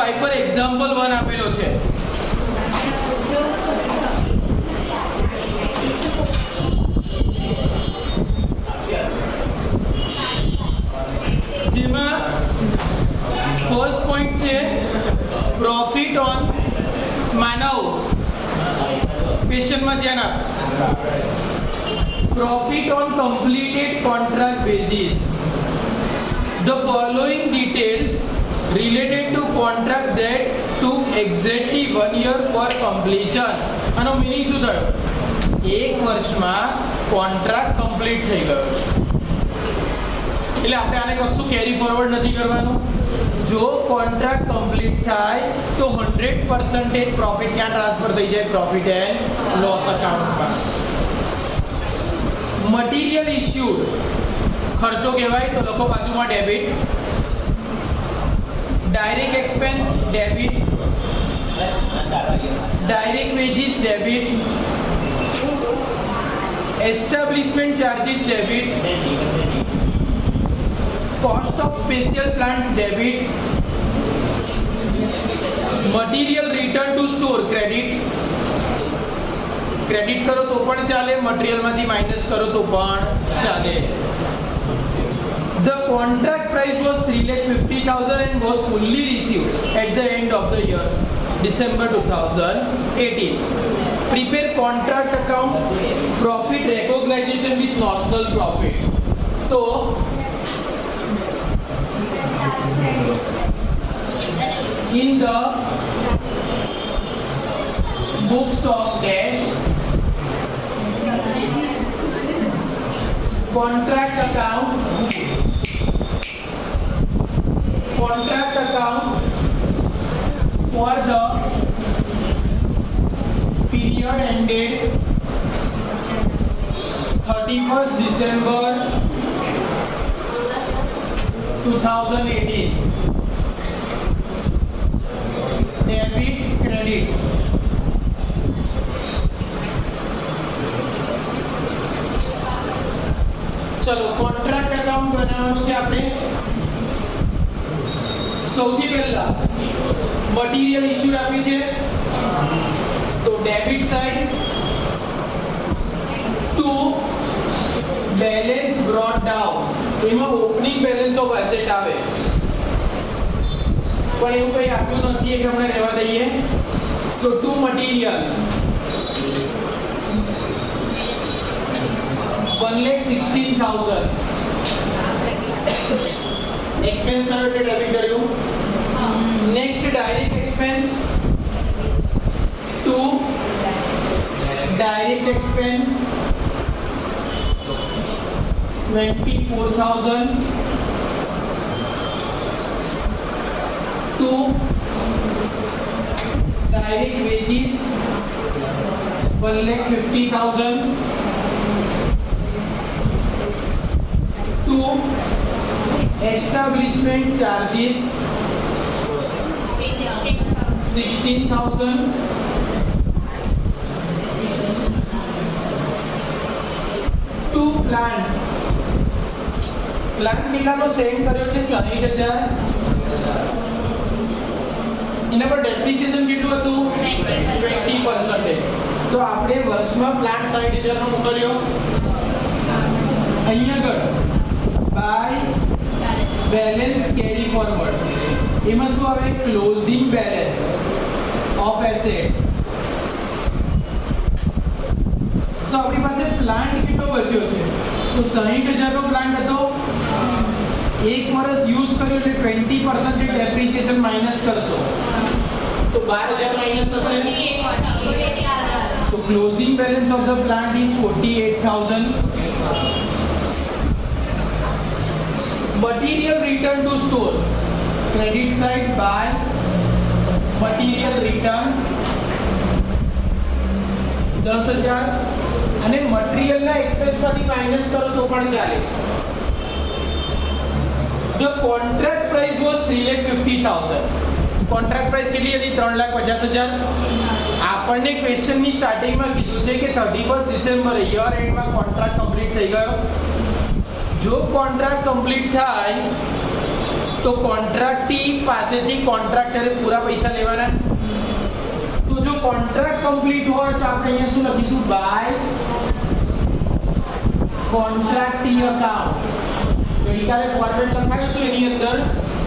5 પર એક્ઝામ્પલ 1 આપેલો છે. જેમાં ફર્સ્ટ પોઈન્ટ છે પ્રોફિટ ઓન માનવ. ક્વેશ્ચનમાં ધ્યાન આપ. Profit on completed contract basis. The following details related to contract that took exactly 1 year for completion. આનો મીનિંગ શું થયો? 1 વર્ષમાં કોન્ટ્રાક્ટ કમ્પ્લીટ થઈ ગયો છે. એટલે આપણે આને કશું કેરી ફોરવર્ડ નથી કરવાનું. જો કોન્ટ્રાક્ટ કમ્પ્લીટ થાય તો 100% પ્રોફિટ ક્યાં ટ્રાન્સફર થઈ જાય? પ્રોફિટ એન્ડ લોસ અકાઉન્ટમાં. મટીરિયલ ઇશ્યુડ ખર્ચો કહેવાય તો લખો બાજુમાં debit. Direct expense debit. Direct veggies debit. Establishment charges debit. Cost of special plant debit. Material return to store credit. Credit કરો તો પણ ચાલે, મટીરિયલમાંથી માઇનસ કરો તો પણ ચાલે. The contract price was 3,50,000 and was fully received at the end of the year, December 2018. Prepare contract account, profit recognition with notional profit. So, in the books of dash, contract account for the period ended 31st December 2018. Debit, credit. चलो contract account बनावવાનું છે આપણે. સૌથી પહેલા material issue આપી છે તો debit side to balance brought down. એમાં ઓપનિંગ બેલેન્સ ઓફ એસેટ આવે પણ એવું કંઈ આપ્યું નથી એટલે આપણે રહેવા દઈએ. તો ટુ મટીરીયલ 1,16,000 एक्सपेंस करो तो डेबिट करियो. Next direct expense to direct expense 24,000 to direct wages 1,50,000 to establishment charges 16,000 to plant કેટલાનો સેન્ડ કર્યો છે 60,000. એના પર ડેપ્રિસિએશન કેટલું હતું? 20%. તો આપણે વર્ષમાં પ્લાન્ટ 60,000 નો મોકલ્યો. અહીંયા આગળ by balance carry forward એમાં શું આવે? closing balance of asset. તો આપણી પાસે પ્લાન્ટ કેટલો બચ્યો છે? તો 60,000 નો પ્લાન્ટ હતો. એક વર્ષ યુઝ કર્યો એટલે 20% ડેપ્રિસિએશન માઈનસ કરશો તો 12,000 માઈનસ થશે. તો closing balance of the plant is 48,000. Material return to store credit side by material return 10,000 અને મટીરીયલ ના એક્સપેન્સ માંથી માઈનસ કરો તો પણ ચાલે. The contract price was 3,50,000. Contract price કેટલી હતી? 3,50,000. આપણને ક્વેશ્ચનની સ્ટાર્ટિંગમાં કીધું છે કે 31 ડિસેમ્બર યર એન્ડમાં કોન્ટ્રાક્ટ કમ્પ્લીટ થઈ ગયો. જો કોન્ટ્રાક્ટ કમ્પ્લીટ થાય તો કોન્ટ્રાક્ટી પાસેથી કોન્ટ્રાક્ટરે પૂરા પૈસા લેવાના. તો જો કોન્ટ્રાક્ટ કમ્પ્લીટ હોય તો આપણે અહીંયા શું લખીશું? By contractee account. ગઈકાલે ફોર્મેટ લખાયું હતું એની અંદર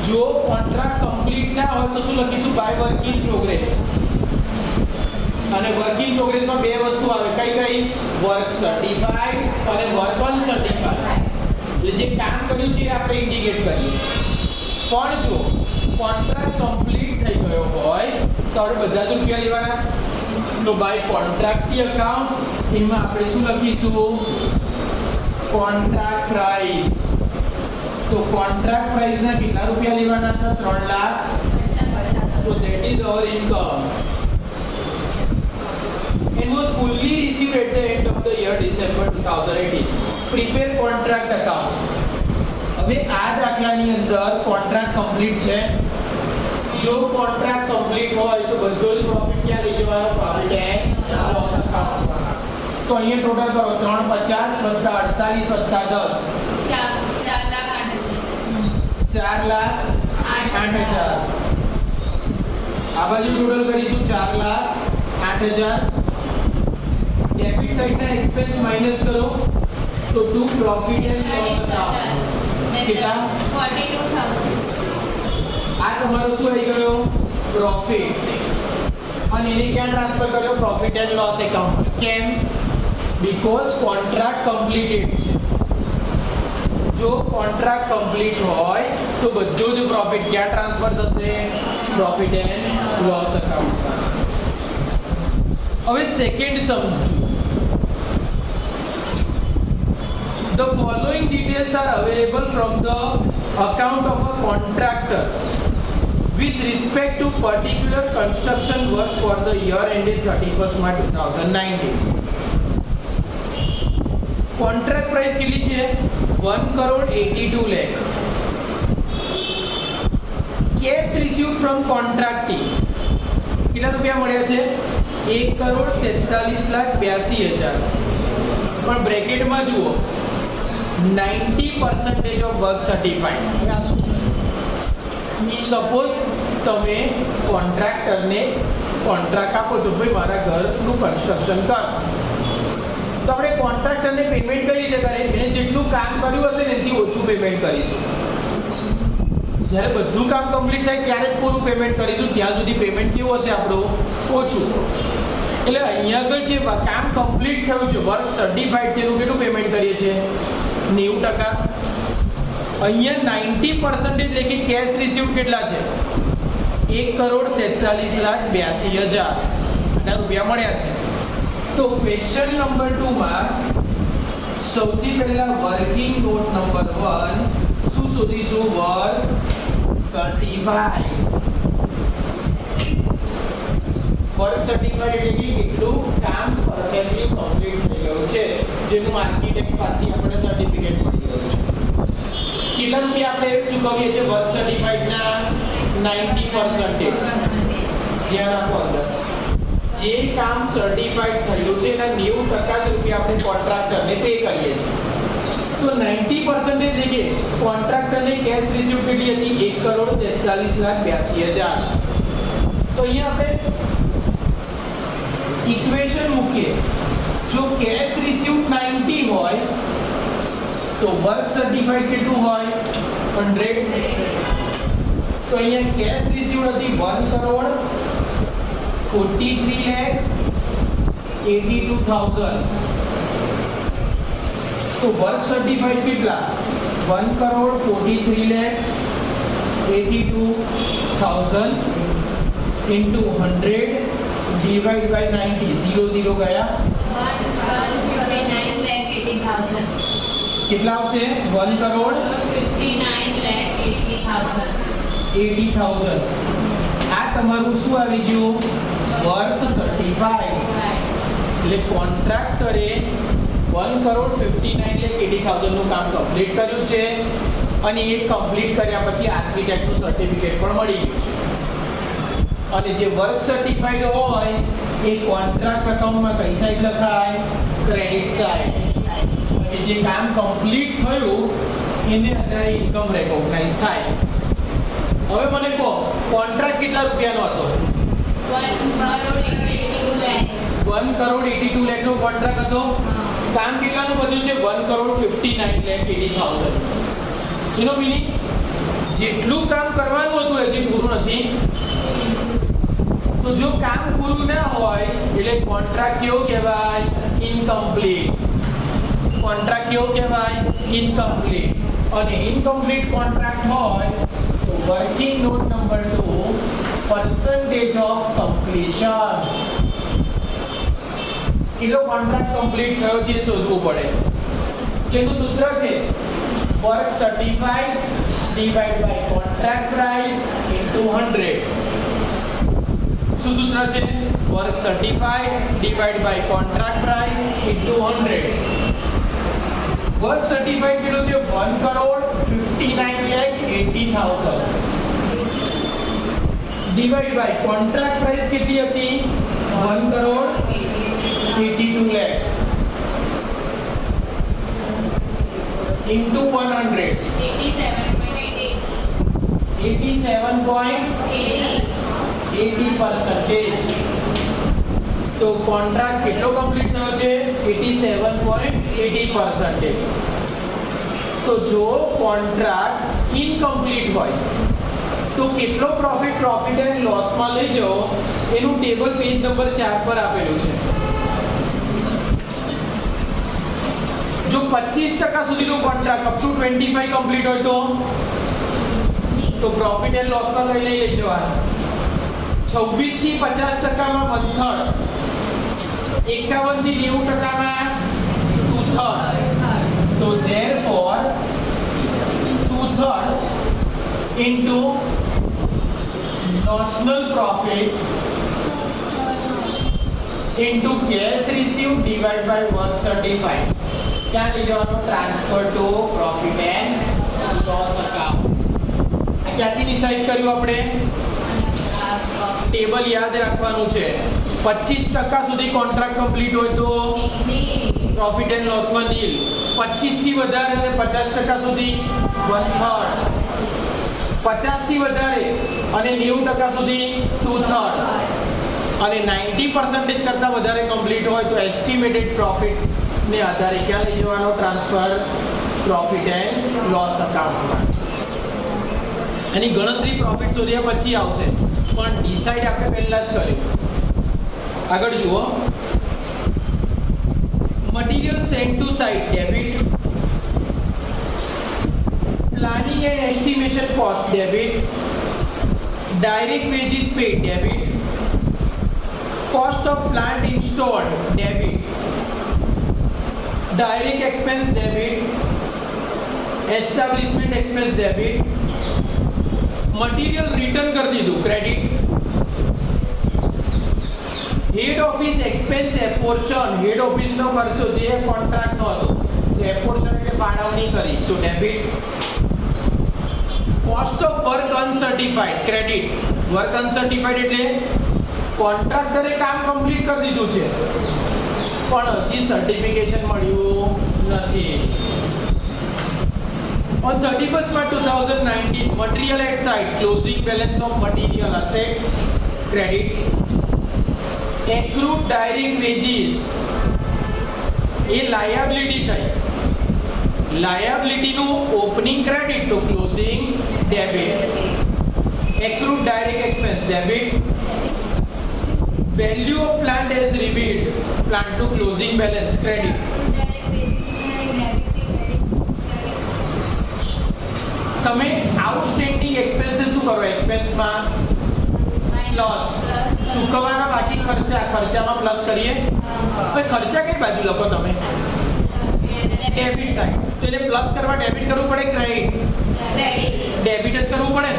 જો કોન્ટ્રાક્ટ કમ્પ્લીટ ના હોય તો શું લખીશું? By work in progress. અને વર્ક ઇન પ્રોગ્રેસ માં બે વસ્તુ આવે. કઈ કઈ? વર્ક સર્ટિફાઈડ અને વર્ક અનસર્ટિફાઈડ. એટલે જે કામ કર્યું છે આપણે ઇન્ડિકેટ કરીએ. પણ જો કોન્ટ્રાક્ટ કમ્પ્લીટ થઈ ગયો હોય તો આપણે બધા જ રૂપિયા લેવાના. તો બાય કોન્ટ્રાક્ટી અકાઉન્ટ એમાં આપણે શું લખીશું? Contract price. તો કોન્ટ્રાક્ટ પ્રાઇસ ના કેટલા રૂપિયા લેવાના હતા? 3 લાખ. તો that is our income and was fully received at the end of the year December 2018. Prepare contract account. હવે આ દાખલાની અંદર કોન્ટ્રાક્ટ કમ્પ્લીટ છે. જો કોન્ટ્રાક્ટ કમ્પ્લીટ હોય તો બધો જ પ્રોફિટ ક્યાં લઈ જવાનો? પ્રોફિટ એન્ડ લોસ અકાઉન્ટમાં. તો અહીંયા ટોટલ કરો 350 + 48 + 10 4,08,000. આ બાજુ ટોટલ કરીશું 4,08,000. ડેબિટ સાઈડના એક્સપેન્સ માઈનસ કરો તો to profit and loss account કેટલા? 42,000. આ તમારો શું આવી ગયો? પ્રોફિટ. અને એને ક્યાં ટ્રાન્સફર કર્યો? Profit and loss account. કેમ? બીકોઝ કોન્ટ્રાક્ટ કમ્પ્લીટેડ છે. જો કોન્ટ્રાક્ટ કમ્પ્લીટ હોય તો બધો જ પ્રોફિટ ક્યાં ટ્રાન્સફર થશે? પ્રોફિટ એન્ડ લોસ એકાઉન્ટમાં. હવે સેકન્ડ સમજો. The following details are available from the account of a contractor with respect to particular construction work for the year ended 31st March 2019. Contract price કેટલી છે? 1,82 lakh. Cash received from contracting કેટલા રૂપિયા મળ્યા છે? 1,43,82,000. પણ બ્રેકેટમાં જુઓ 90% of work certified. Suppose તમે કોન્ટ્રાક્ટરને contract આપો છો, ભાઈ મારા ઘરનું કન્સ્ટ્રક્શન કર. તો આપણે કોન્ટ્રાક્ટરને પેમેન્ટ કઈ રીતે કરે? એને જેટલું કામ કર્યું હશે ને એનાથી ઓછું પેમેન્ટ કરીશું. જ્યારે બધું કામ કમ્પ્લીટ થાય ત્યારે જ પૂરું પેમેન્ટ કરીશું. ત્યાં સુધી પેમેન્ટ કેવું હશે આપણું? ઓછું. એટલે અહીંયા આગળ જે કામ કમ્પ્લીટ થયું છે, વર્ક સર્ટિફાઈડ છે, એનું કેટલું પેમેન્ટ કરીએ છીએ? 90%. અહીંયા 90% એટલે કે કેશ રિસીવ્ડ કેટલા છે? 1,43,82,000 આટલા રૂપિયા મળ્યા છે. તો ક્વેશ્ચન નંબર 2 માં સૌથી પહેલા વર્કિંગ નોટ નંબર 1 શું શોધીશું? Work certified. વર્ક સર્ટિફાઈડ એટલે કે કેટલું કામ પરફેક્ટલી કમ્પ્લીટ થઈ ગયું છે, જેનું આર્કિટેક્ટ પાસેથી આપણે સર્ટિફિકેટ મળી ગયું છે. કેટલા રૂપિયા આપણે ચૂકવીએ છીએ વર્ક સર્ટિફાઈડના? 90%. ધ્યાન આપો. અંદર જે કામ સર્ટિફાઈડ થયું છે એના 90% જ રૂપિયા આપણે કોન્ટ્રાક્ટરને પે કરીએ છીએ. તો 90% એટલે કે કોન્ટ્રાક્ટરને કેશ રિસીવ્ડ કેટલી હતી? 1,43,82,000. તો અહીંયા આપણે ઇક્વેશન મૂકીએ. જો કેશ રિસીવ્ડ 90 હોય તો વર્ક સર્ટિફાઈડ કેટલું હોય? 100. તો અહીંયા કેશ રિસીવ્ડ હતી 1,43,82,000. તો વર્ક સર્ટિફાઈડ કેટલા? 1,43,82,000 into 100 divide by 90. 0 ગયા. 1,59,80,000. કેટલા આવશે? 1,59,80,000. આ તમારું શું આવી ગયું? Work certified. એટલે કોન્ટ્રાક્ટરે 1,59,80,000 નું કામ કમ્પ્લીટ કર્યું છે અને એ કમ્પ્લીટ કર્યા પછી આર્કિટેક્ટનું સર્ટિફિકેટ પણ મળી ગયું છે. અને જે વર્ક સર્ટિફાઈડ હોય એ કોન્ટ્રાક્ટ એકાઉન્ટમાં કઈ સાઈડ લખાય? Credit side. અને જે કામ કમ્પ્લીટ થયું એને અત્યારે ઇન્કમ રેકોગ્નાઇઝ થાય. હવે મને કહો કોન્ટ્રાક્ટ કેટલા રૂપિયાનો હતો? 1 કરોડ 82 લાખ નો કોન્ટ્રાક્ટ હતો. કામ કેટલાનું બધું છે? 1 કરોડ 59 લાખ 80,000. એનો મીનિંગ જેટલું કામ કરવાનું હતું હજી પૂરું નથી. તો જો કામ પૂરું ના હોય એટલે કોન્ટ્રાક્ટ કેવો કહેવાય? ઇનકમ્પ્લીટ. કોન્ટ્રાક્ટ કેવો કહેવાય? ઇનકમ્પ્લીટ. અને ઇનકમ્પ્લીટ કોન્ટ્રાક્ટ હોય તો working note number 2 percentage of completion. કેટલો કોન્ટ્રાક્ટ કમ્પ્લીટ થયો છે શોધવું પડે. તેનું સૂત્ર છે work certified divide by contract price into 100. શું સૂત્ર છે? Work certified divide by contract price into 100. Work certified કેટલો છે? 1 crore 59 lakh 80,000 divide by contract price કેટલી હતી? 1 કરોડ 82 lakh into 100 87.80%. તો કોન્ટ્રાક્ટ કેટલો કમ્પ્લીટ થયો છે? 87.80%. તો જો કોન્ટ્રાક્ટ ઇનકમ્પ્લીટ હોય તો કેટલો પ્રોફિટ એન્ડ લોસમાં લઈ જાઓ એનું ટેબલ પેજ નંબર 4 પર આપેલું છે. જો 25% સુધીનો કોન્ટ્રાક્ટ અપ ટુ 25 કમ્પ્લીટ હોય તો પ્રોફિટ એન્ડ લોસ માં લઈ જવાનું. 26 થી 50% માં 1/3, 51 થી 90% માં 2/3. તો therefore 2/3 into notional profit into cash received divided by 135. क्या ले जवानो? Transfer to profit and loss account. ક્યાંથી ડિસાઈડ કર્યું આપણે? ટેબલ યાદ રાખવાનું છે. 25% સુધી કોન્ટ્રાક્ટ કમ્પ્લીટ હોય તો પ્રોફિટ એન્ડ લોસ માં નીલ. 25 થી વધારે અને 50% સુધી 1/3. 50 થી વધારે અને 90% સુધી 2/3 અને 90% કરતા વધારે કમ્પ્લીટ હોય તો એસ્ટિમેટેડ પ્રોફિટ ને આધારે ક્યાં લઈ જવાનો? ટ્રાન્સફર પ્રોફિટ એન્ડ લોસ અકાઉન્ટમાં. એની ગણતરી પ્રોફિટ શોધ્યા પછી આવશે, પણ ડિસાઈડ આપણે પહેલા જ કર્યું. આગળ જુઓ. Material sent to site debit, planning and estimation cost debit, direct wages paid debit, cost of plant installed debit, direct expense debit, establishment expense debit, material return कर दीधु credit, head office expense apportion, head office नो खर्चो जे contract no हतो तो एपोर्शन એટલે ફાળવણી કરી તો debit. Cost of work uncertified credit. Work uncertified એટલે કોન્ટ્રાક્ટરે કામ કમ્પ્લીટ કરી દીધું છે પણ હજી સર્ટિફિકેશન મળ્યું નથી. On 31st March 2019, material at site, closing balance of material asset, credit, accrued direct wages, A liability થઈ. liability નું opening credit to closing debit. accrued direct expense debit. value of plant as revealed, plant to closing balance credit. તમે outstanding expenses શું કરો? એક્સપેન્સમાં plus ચૂકવવાના બાકી ખર્ચામાં plus કરીએ. હવે ખર્ચા કઈ બાજુ લખો તમે? Debit side. તો એને પ્લસ કરવા ડેબિટ કરવું પડે ક્રેડિટ? ડેબિટ જ કરવું પડે.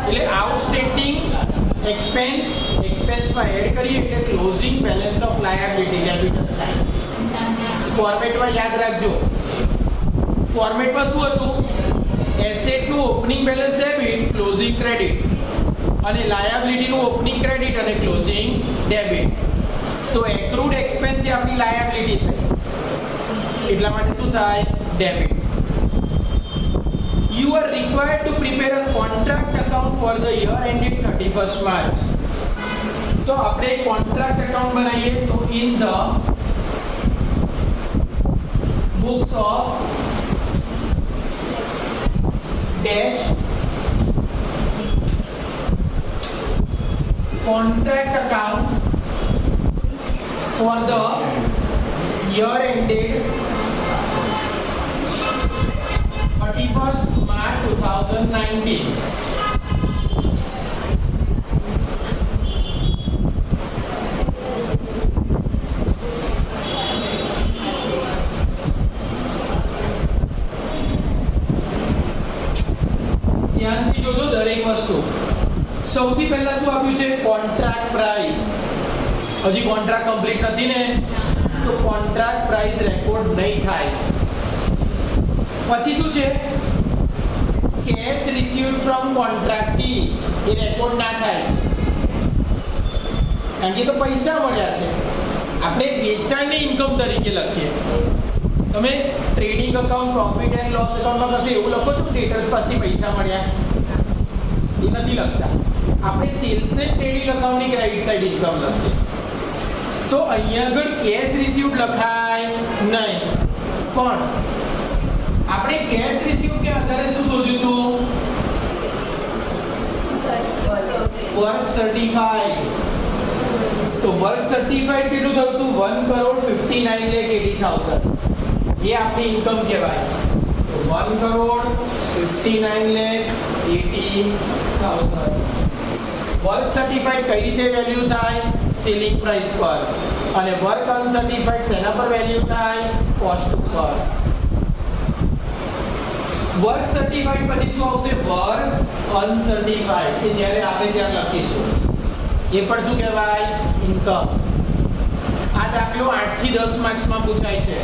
એટલે આઉટસ્ટેન્ડિંગ એક્સપેન્સમાં એડ કરીએ એટલે closing balance of liability debit થાય. ફોર્મેટમાં યાદ રાખજો. ફોર્મેટમાં શું હતું? એસેટ નું opening balance debit, closing credit, અને લાયબિલિટી નું ઓપનિંગ ક્રેડિટ અને ક્લોઝિંગ ડેબિટ. તો એક્રુડ એક્સપેન્સ એ આપણી લાયબિલિટી થઈ, એટલા માટે શું થાય? Debit. You are required to prepare a contract account for the year ended 31st March. तो આપણે contract account बनाइए तो in the books of dash contract account for the year ended 31st March 2019. ધ્યાનથી જોજો દરેક વસ્તુ. સૌથી પહેલા શું આપ્યું છે? Contract price. હજી કોન્ટ્રાક્ટ કમ્પ્લીટ નથી ને, તો કોન્ટ્રાક્ટ પ્રાઇસ રેકોર્ડ નહીં થાય. પછી શું છે? કેશ રિસીવ્ડ ફ્રોમ કોન્ટ્રાક્ટી એ રેકોર્ડ ના થાય, કારણ કે તો પૈસા મળ્યા છે. આપણે વેચાણની ઇન્કમ તરીકે લખીએ. તમે trading account, profit and loss અકાઉન્ટમાં પાસે એવું લખો છો ડેટર્સ પાસેથી પૈસા મળ્યા, એ નથી લખતા. આપણે સેલ્સ ને ટ્રેડિંગ અકાઉન્ટની ક્રેડિટ સાઇડ ઇન્કમ લખીએ. તો અહીંયા આગળ કેશ રિસીવ્ડ લખાય નહીં, પણ આપણે કેશ રિસીવ્ડ કે આધારે શું શોધ્યું હતું? Work certified. તો વર્ક સર્ટિફાઈડ કેટલું થયું હતું? 1,59,80,000. ये आपकी इनकम कहेवाय. तो 1,59,80,000. वर्क सर्टिफाइड कई रीते वेल्यू थाय? सेलिंग प्राइस पर. અને વર્ક અનસર્ટિફાઈડ શેના પર વેલ્યુ થાય? કોસ્ટ પર. વર્ક સર્ટિફાઈડ પછી શું આવશે? વર્ક અનસર્ટિફાઈડ, કે જ્યારે આપણે ત્યાં લખીશું એ પણ શું કહેવાય? ઇન્કમ. આ દાખલો 8 થી 10 માર્ક્સમાં પૂછાય છે.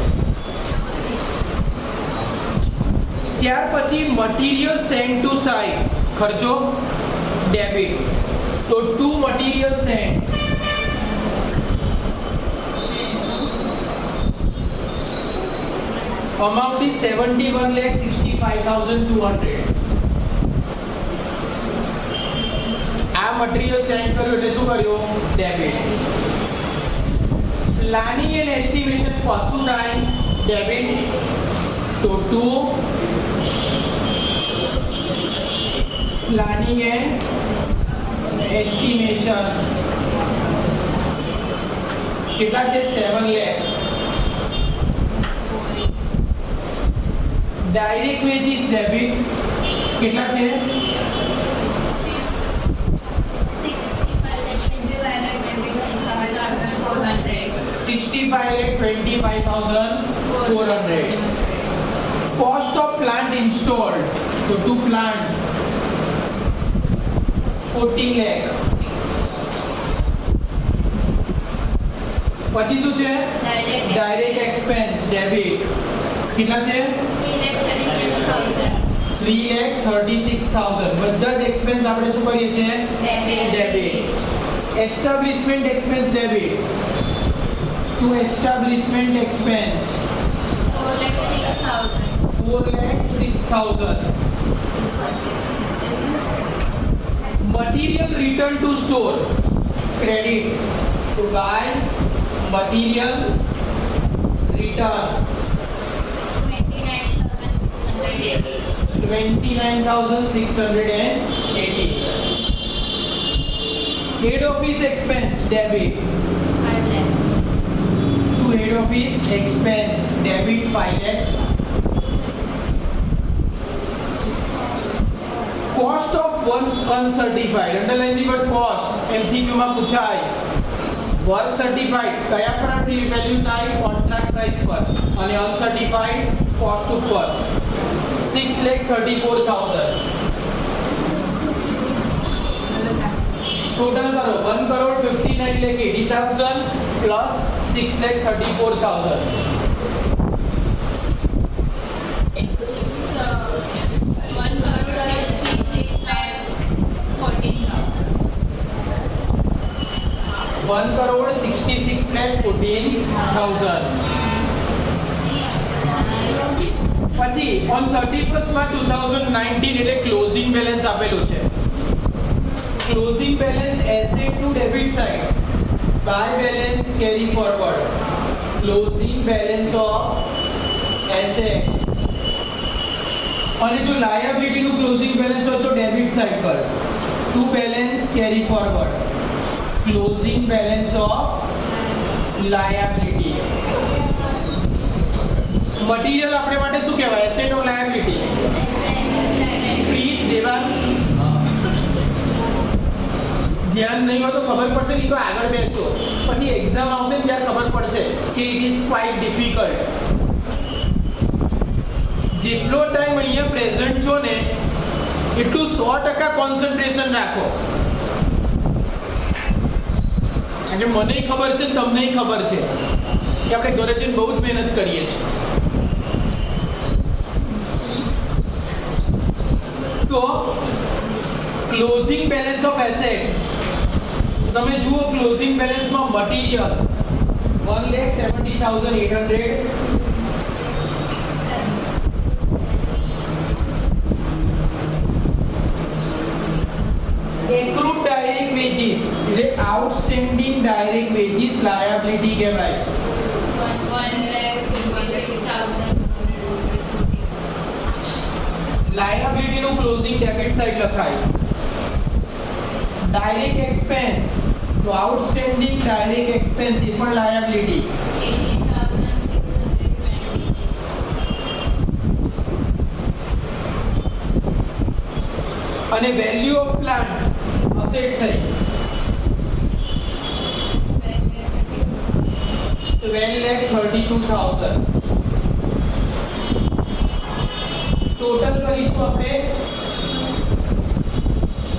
ત્યાર પછી મટીરીયલ સેન્ડ ટુ સાઇટ, ખર્ચો ડેબિટ. તો to material send, amount is 71,65,200. આ મટીરીયલ સેન્ડ કર્યો એટલે શું કર્યો? Debit. Planning and estimation cost શું થાય? ડેબિટ. તો ટુ प्लानिंग एंड एस्टिमेशन कितना છે? 7 लाख. डायरेक्ट वेजेस डेबिट कितना છે? 65,25,400. Cost of plant installed, so to plant 14 lakh. પછી શું છે? ડાયરેક્ટ એક્સપેન્સ ડેબિટ કેટલા છે? 3,36,000. બધા જ એક્સપેન્સ આપણે શું કરીએ છીએ? Debit. Establishment expense debit. To establishment expense 4,06,000. Material return to store credit. To buy material return 29,680. Head office expense debit. 5 lakh. To head office expense debit 5 lakh. Cost of work uncertified. Underline the word cost. MCQ માં પૂછાય. Work certified કયા પર value થાય? Contract price પર. અને uncertified cost ઉપર. 6,34,000. Total करो 1,59,80,000 plus 6,34,000. 1,66,14,000. પછી ઓન 31st માં 2019 એટલે ક્લોઝિંગ બેલેન્સ આપેલું છે. Closing balance asset to debit side by balance carry forward. Closing balance of assets અને જો લાયબિલિટી નું ક્લોઝિંગ બેલેન્સ હોય તો ડેબિટ સાઇડ પર to balance carry forward. Closing balance of liability. Material આપણે માટે શું કહેવાય? Asset or liability? પ્લીઝ દેવાન ધ્યાન નહીં હોય તો ખબર પડશે નહીં તો આગળ બેસો પછી એક્ઝામ આવશે ને ત્યારે ખબર પડશે કે ઇટ ઇઝ ક્વાઇટ ડિફિકલ્ટ. જેટલો ટાઈમ અહીંયા પ્રેઝન્ટ છો ને એટલું 100% કોન્સન્ટ્રેશન રાખો. કારણ કે મને ખબર છે ને તમને ખબર છે કે આપણે ઘરે જઈને બહુ જ મહેનત કરીએ છીએ. તો ક્લોઝિંગ બેલેન્સ ઓફ એસેટ તમે જુઓ ક્લોઝિંગ બેલેન્સમાં મટીરીયલ 1,70,800. accrued direct wages એટલે આઉટસ્ટેન્ડિંગ ડાયરેક્ટ વેજીસ લાયબિલિટી કહેવાય. 1,60,000 લાયબિલિટી નું ક્લોઝિંગ ડેબિટ સાઇડ લખાય. ડાયરેક્ટ એક્સપેન્સ તો આઉટસ્ટેન્ડિંગ ડાયરેક્ટ એક્સપેન્સ એ પણ લાયબિલિટી. 18,620 અને વેલ્યુ ઓફ પ્લાન્ટ અસેટ થઈ 12,32,000. ટોટલ કરીશું આપણે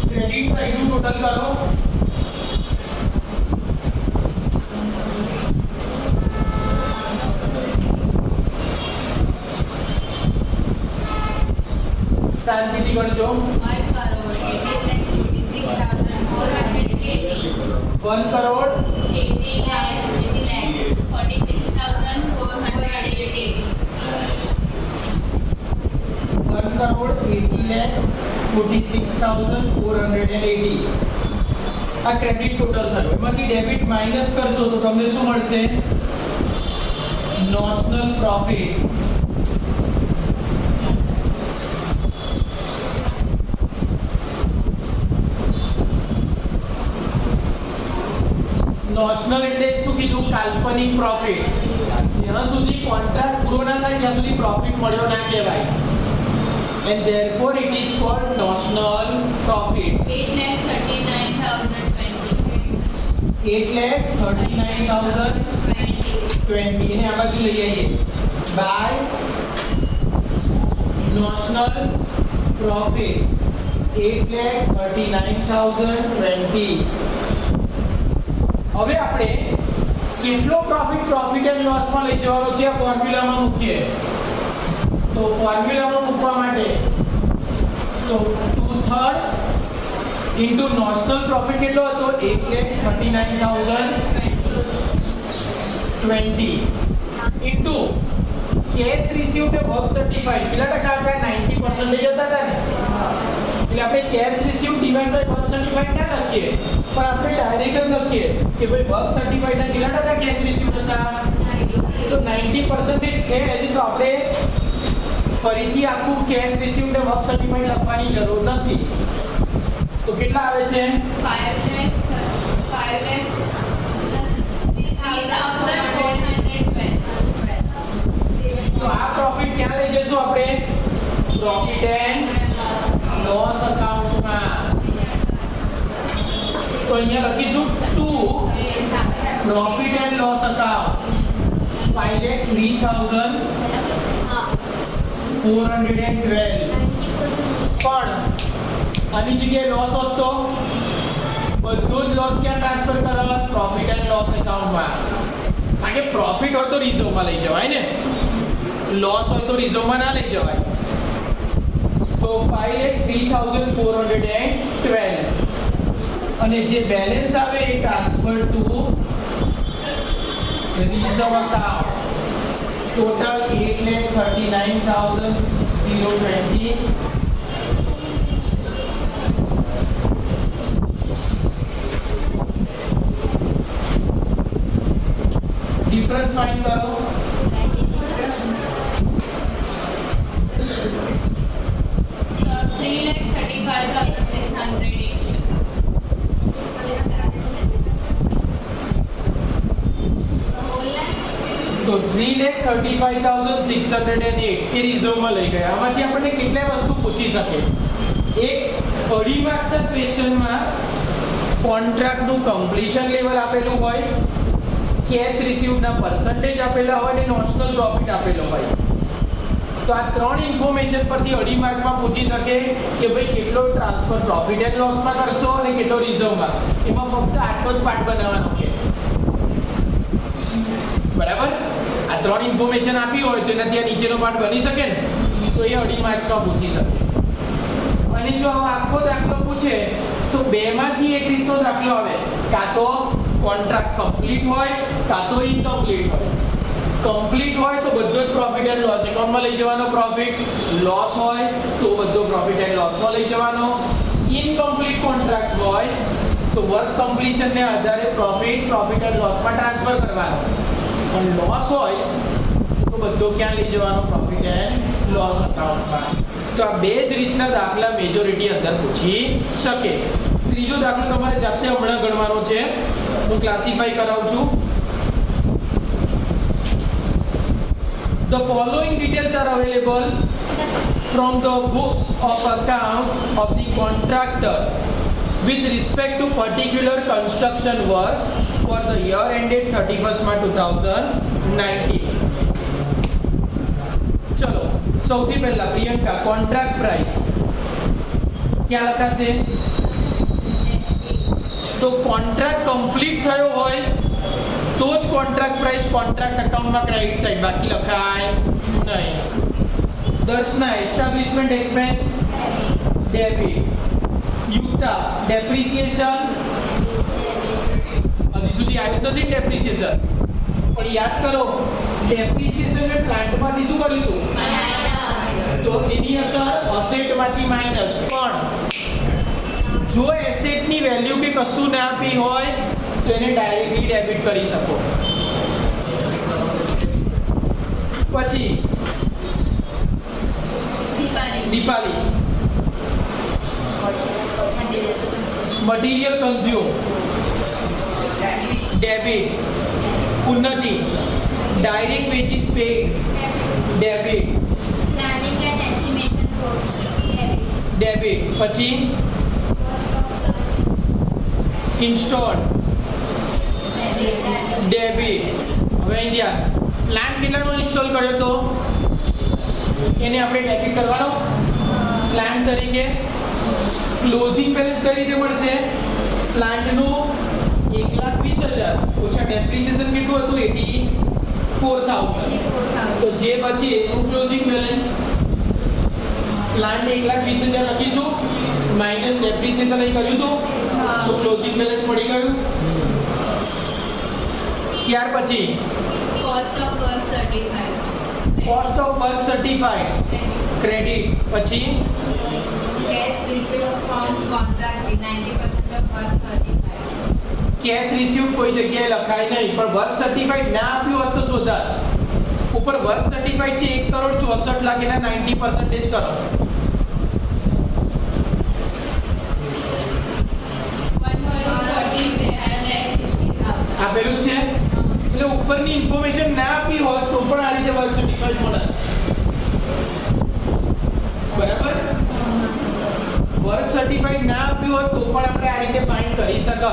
ક્રેડિટ સાઇડ નું ટોટલ કરો. શાંતિથી કરજો. 1 કરોડ 80,46,480. આ ક્રેડિટ ટોટલ થયું. એમાંથી ડેબિટ માઈનસ કરશો તો તમને શું મળશે? નોશનલ પ્રોફિટ. નોશનલ એટલે શું કીધું? કાલ્પનિક પ્રોફિટ. જ્યાં સુધી કોન્ટ્રાક્ટ પૂરો ના થાય ત્યાં સુધી પ્રોફિટ મળ્યો ના કહેવાય. And therefore it is called notional profit. 8,39,020 એને આ બાજુ લઈ આવીએ. by notional profit 8,39,020. હવે આપણે કેટલો પ્રોફિટ એન્ડ લોસ માં લઈ જવાનો છે આ ફોર્મ્યુલામાં મૂકીએ. તો ફોર્મ્યુલામાં મૂકવા માટે તો 2/3 ઇન્ટુ નોશનલ પ્રોફિટ કેટલો હતો? 8,39,020 into cash received work certified. કેટલા ટકા હતા? 90% હતા ને. એટલે આપણે cash received divide by work certified ના લખીએ પણ આપણે ડાયરેક્ટ જ લખીએ કે ભાઈ વર્ક સર્ટિફાઈડ ના કેટલા ટકા કેશ રિસીવ્ડ હતા? તો 90% છે. હજી તો આપણે ફરીથી આખું કેશ રિસીવ્ડ ને વર્ક સર્ટિફાઈડ લખવાની જરૂર નથી. તો કેટલા આવે છે? 5,3,412. તો આ પ્રોફિટ ક્યાં લઈ જઈશું આપણે? પ્રોફિટ એન્ડ લોસ અકાઉન્ટમાં. તો અહીંયા લખીશું 2 પ્રોફિટ એન્ડ લોસ અકાઉન્ટ 5,03,412. પણ આની જગ્યાએ લોસ હોત તો બધો જ લોસ ક્યાં ટ્રાન્સફર કરવા? પ્રોફિટ એન્ડ લોસ એકાઉન્ટમાં. કારણ કે પ્રોફિટ હોય તો રિઝર્વમાં લઈ જવાય ને, લોસ હોય તો રિઝર્વમાં ના લઈ જવાય. તો 5,03,412 અને જે બેલેન્સ આવે એ transfer to reserve account. total 8,39,020. Difference find करो. 3,35,608. તો 3,35,608 એ રિઝર્વમાં લઈ ગયા. આમાંથી આપણને કેટલા વસ્તુ પૂછી શકે? એક 2.5 માર્ક્સના ક્વેશ્ચનમાં કોન્ટ્રાક્ટનું કમ્પ્લીશન લેવલ આપેલું હોય, કેશ રિસીવ્ડના પર્સન્ટેજ આપેલા હોય અને નોમિનલ પ્રોફિટ આપેલો હોય. તો આ ત્રણ ઇન્ફોર્મેશન પરથી 2.5 માર્કમાં પૂછી શકે કે ભાઈ કેટલો ટ્રાન્સફર પ્રોફિટ એન્ડ લોસમાં કરશો અને કેટલો રિઝર્વમાં. એમાં ફક્ત આટલો જ પાર્ટ બનાવવાનો છે. બરાબર? આ ત્રણ ઇન્ફોર્મેશન આપી હોય તો એનાથી આ નીચેનો પાર્ટ બની શકે ને, તો એ 2.5 માર્ક્સમાં પૂછી શકે. અને જો આખો દાખલો પૂછે તો બેમાંથી એક રીતનો દાખલો આવે, કાં તો કોન્ટ્રાક્ટ કમ્પ્લીટ હોય કાં તો ઇનકમ્પ્લીટ હોય. કમ્પ્લીટ હોય તો બધો જ પ્રોફિટ એન્ડ લોસ એકાઉન્ટમાં લઈ જવાનો, પ્રોફિટ લોસ હોય તો બધો પ્રોફિટ એન્ડ લોસમાં લઈ જવાનો. ઇનકમ્પ્લીટ કોન્ટ્રાક્ટ હોય તો વર્ક કમ્પ્લીશનને આધારે પ્રોફિટ એન્ડ લોસમાં ટ્રાન્સફર કરવાનો. અને લોસ હોય તો બધો ક્યાં લઈ જવાનો? પ્રોફિટ એન્ડ લોસ એકાઉન્ટમાં. તો આ બે જ રીતના દાખલા મેજોરિટી અંદર પૂછી શકે. ત્રીજો દાખલો તમારે જાતે હમણાં ગણવાનો છે. હું ક્લાસિફાઈ કરાવું છું. The following details are available from the books of account of the contractor with respect to particular construction work for the year ended 31st March 2019. ચલો સૌથી પહેલા પ્રિયંકા, કોન્ટ્રાક્ટ પ્રાઇસ ક્યાં લખાશે? તો કોન્ટ્રાક્ટ કમ્પ્લીટ થયો હોય તો જ કોન્ટ્રાક્ટ પ્રાઇસ કોન્ટ્રાક્ટ એકાઉન્ટમાં ક્રેડિટ સાઈડ, બાકી લખાય નહીં. Darshana, establishment expense debit. Yukta, depreciation હજી સુધી આવ્યું નથી. ડેપ્રિસિએશન પણ યાદ કરો, ડેપ્રિસિએશન ને પ્લાન્ટમાંથી શું કર્યું હતું? તો એની અસર અસેટમાંથી માઈનસ. પણ જો એસેટની વેલ્યુ કે કશું ના આપી હોય તો એને ડાયરેક્ટલી ડેબિટ કરી શકો. પછી Dipali, material consume debit. Unnati, direct wages paid debit. Planning and estimation cost debit. પછી ઇન્સ્ટોલ્ડ ડેબિટ. હવે અહીંયા પ્લાન્ટ કેટલાનો ઇન્સ્ટોલ કર્યો તો એને આપણે ડેબિટ કરવાનો પ્લાન્ટ તરીકે. ક્લોઝિંગ બેલેન્સ કઈ રીતે મળશે? પ્લાન્ટનું 1,20,000 ઓછા ડેપ્રિસિએશન કેટલું હતું? 84,000. તો જે બચે એનું ક્લોઝિંગ બેલેન્સ. પ્લાન્ટ 1,20,000 લખીશું માઇનસ ડેપ્રિસિએશન અહીં કર્યું હતું તો ક્લોઝિંગ બેલેન્સ મળી ગયું. ત્યાર પછી cost of work certified cost of work certified credit. પછી cash received from contract 90% of work certified cash receive કોઈ જગ્યાએ લખાય નહીં, પણ વર્ક સર્ટિફાઈડ ના આપ્યું હોત તો શોધાત. ઉપર વર્ક સર્ટિફાઈડ છે 1,64,00,000 એના 90% કરો. 1,47,60,000 આપેલું જ છે એટલે ઉપરની ઇન્ફોર્મેશન ના આપી હોત તો પણ આ રીતે વર્ક સર્ટિફાઈડ મળે. બરાબર? વર્ક સર્ટિફાઈડ ના આપ્યું હોત તો પણ આપણે આ રીતે ફાઇન્ડ કરી શકત.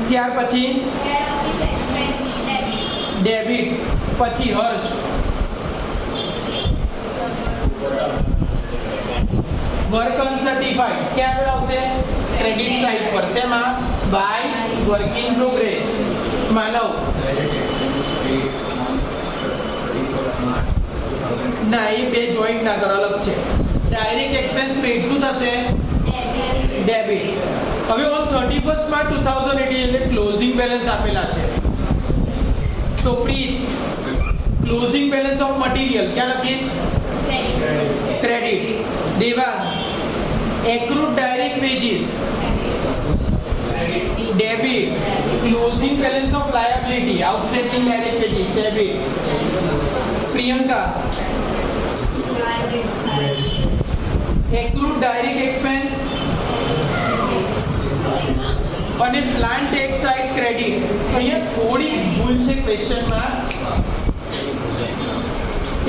ત્યાર પછી head office expense debit debit. પછી હર્ષ, વર્ક અનસર્ટિફાઈડ ક્યાં આગળ આવશે? ક્રેડિટ સાઇડ પર. શેમાં? By work in progress. Manav, ના એ બે જોઈન્ટ ના કરો, અલગ છે. ડાયરેક્ટ એક્સપેન્સ પેડ શું થશે? ડેબિટ. હવે ઓન 31st March 2018 એટલે ક્લોઝિંગ બેલેન્સ આપેલા છે. तो Preet closing balance of material क्या लखीश? Credit. Devang accrued direct wages debit. Closing balance of liability outstanding direct wages debit. Priyanka accrued direct expense અને પ્લાન્ટ ટેક્સ સાઇડ ક્રેડિટ। તો અહીંયા થોડી ભૂલ છે ક્વેશ્ચનમાં।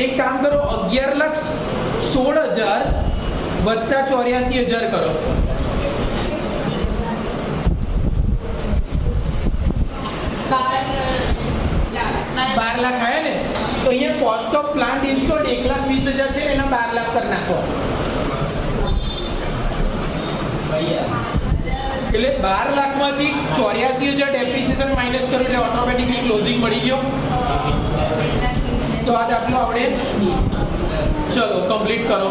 એક કામ કરો 11,16,000 વત્તા 84,000 કરો। 12 લાખ આયા ને? તો અહીંયા કોસ્ટ ઓફ પ્લાન્ટ ઇન્સ્ટોલ્ડ 1,20,000 છે ને એના 12 લાખ કરી નાખો। એટલે 12 લાખમાંથી 84,000 ડેપ્રિસિએશન માઇનસ કરો એટલે ઓટોમેટિકલી ક્લોઝિંગ મળી ગયો। તો આ દાખલો આપણે ચલો કમ્પ્લીટ કરો।